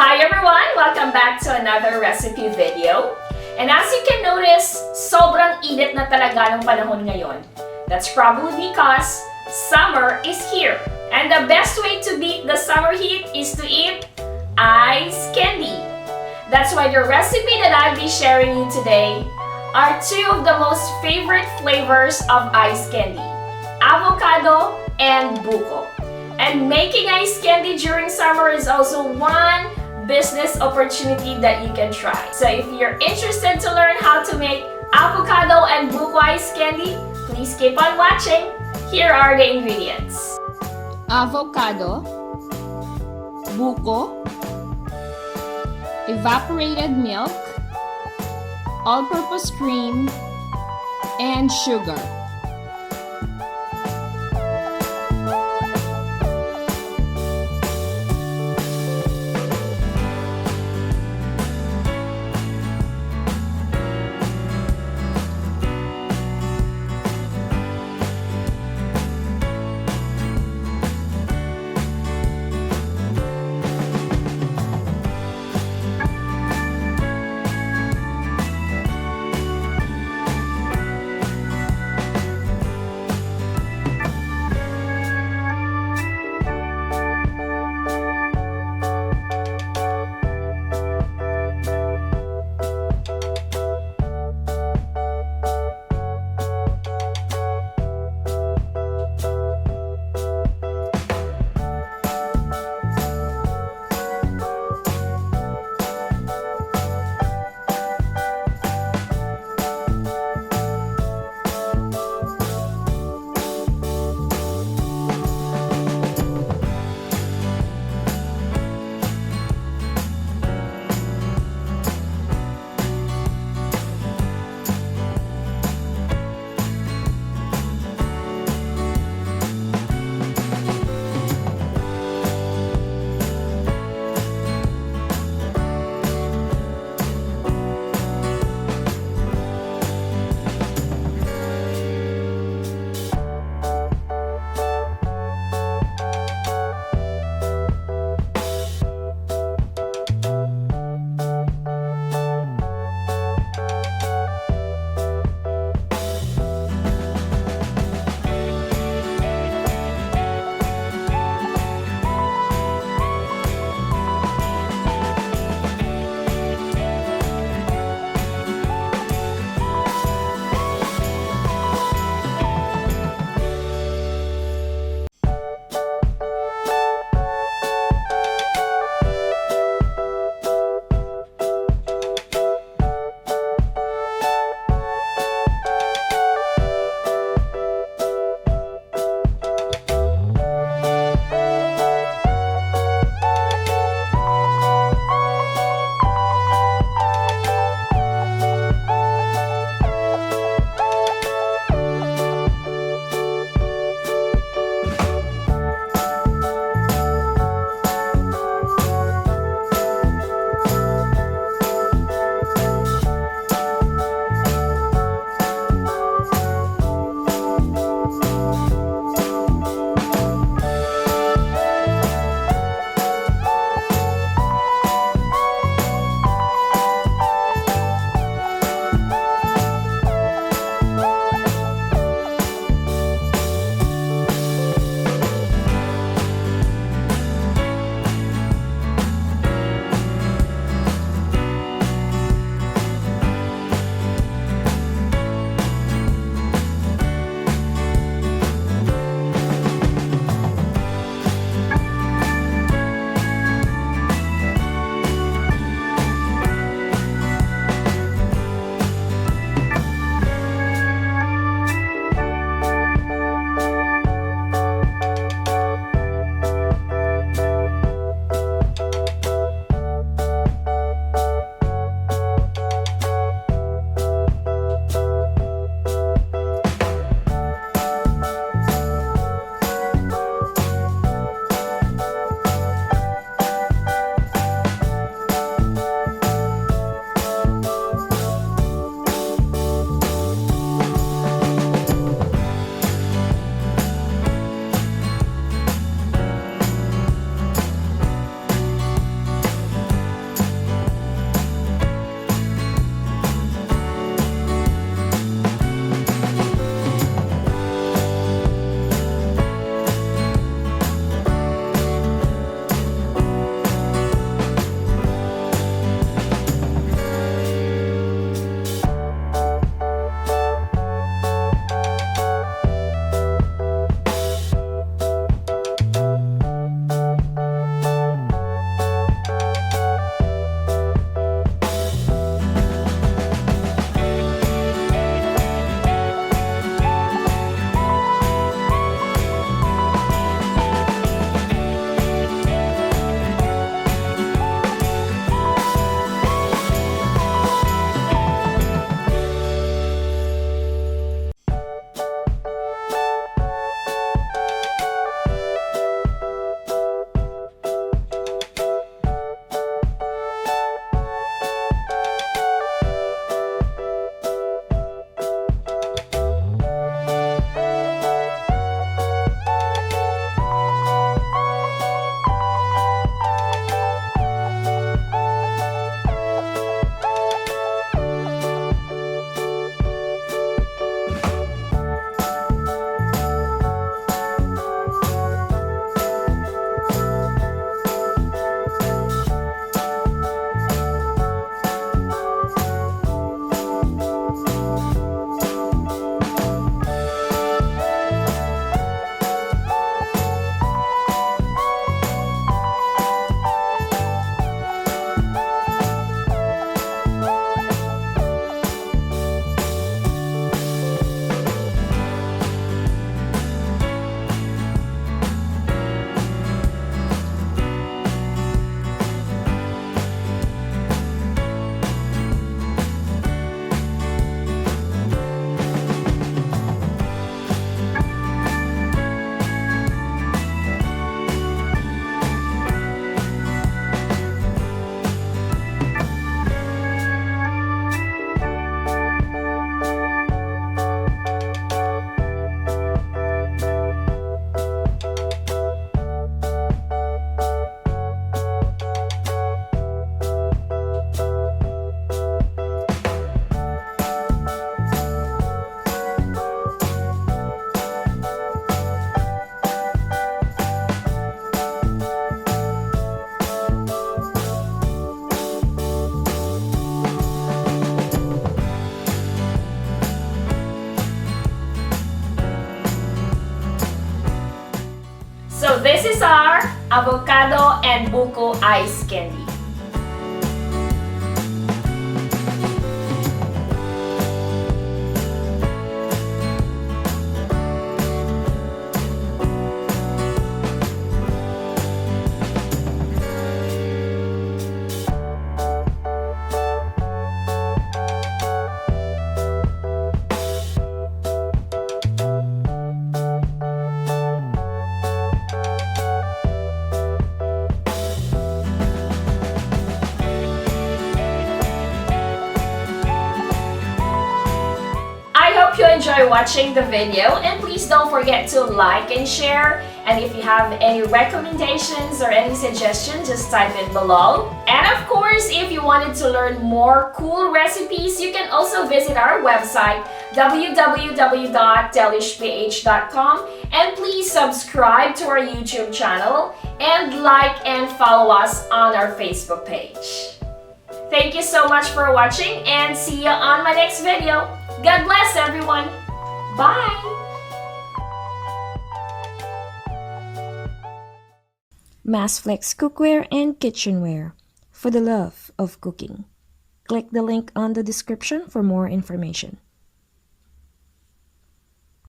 Hi everyone! Welcome back to another recipe video. And as you can notice, sobrang init na talaga ng panahon ngayon. That's probably because summer is here. And the best way to beat the summer heat is to eat ice candy. That's why the recipe that I'll be sharing you today are two of the most favorite flavors of ice candy, avocado and buko. And making ice candy during summer is also one business opportunity that you can try. So if you're interested to learn how to make avocado and buko ice candy, please keep on watching. Here are the ingredients. Avocado, buko, evaporated milk, all-purpose cream, and sugar. are avocado and buko ice candy. I hope you enjoy watching the video, and please don't forget to like and share. And if you have any recommendations or any suggestions, just type it below. And of course, if you wanted to learn more cool recipes, you can also visit our website www.delishph.com, and please subscribe to our YouTube channel and like and follow us on our Facebook page. Thank you so much for watching, and see you on my next video. God bless everyone. Bye! Massflex cookware and kitchenware for the love of cooking. Click the link on the description for more information.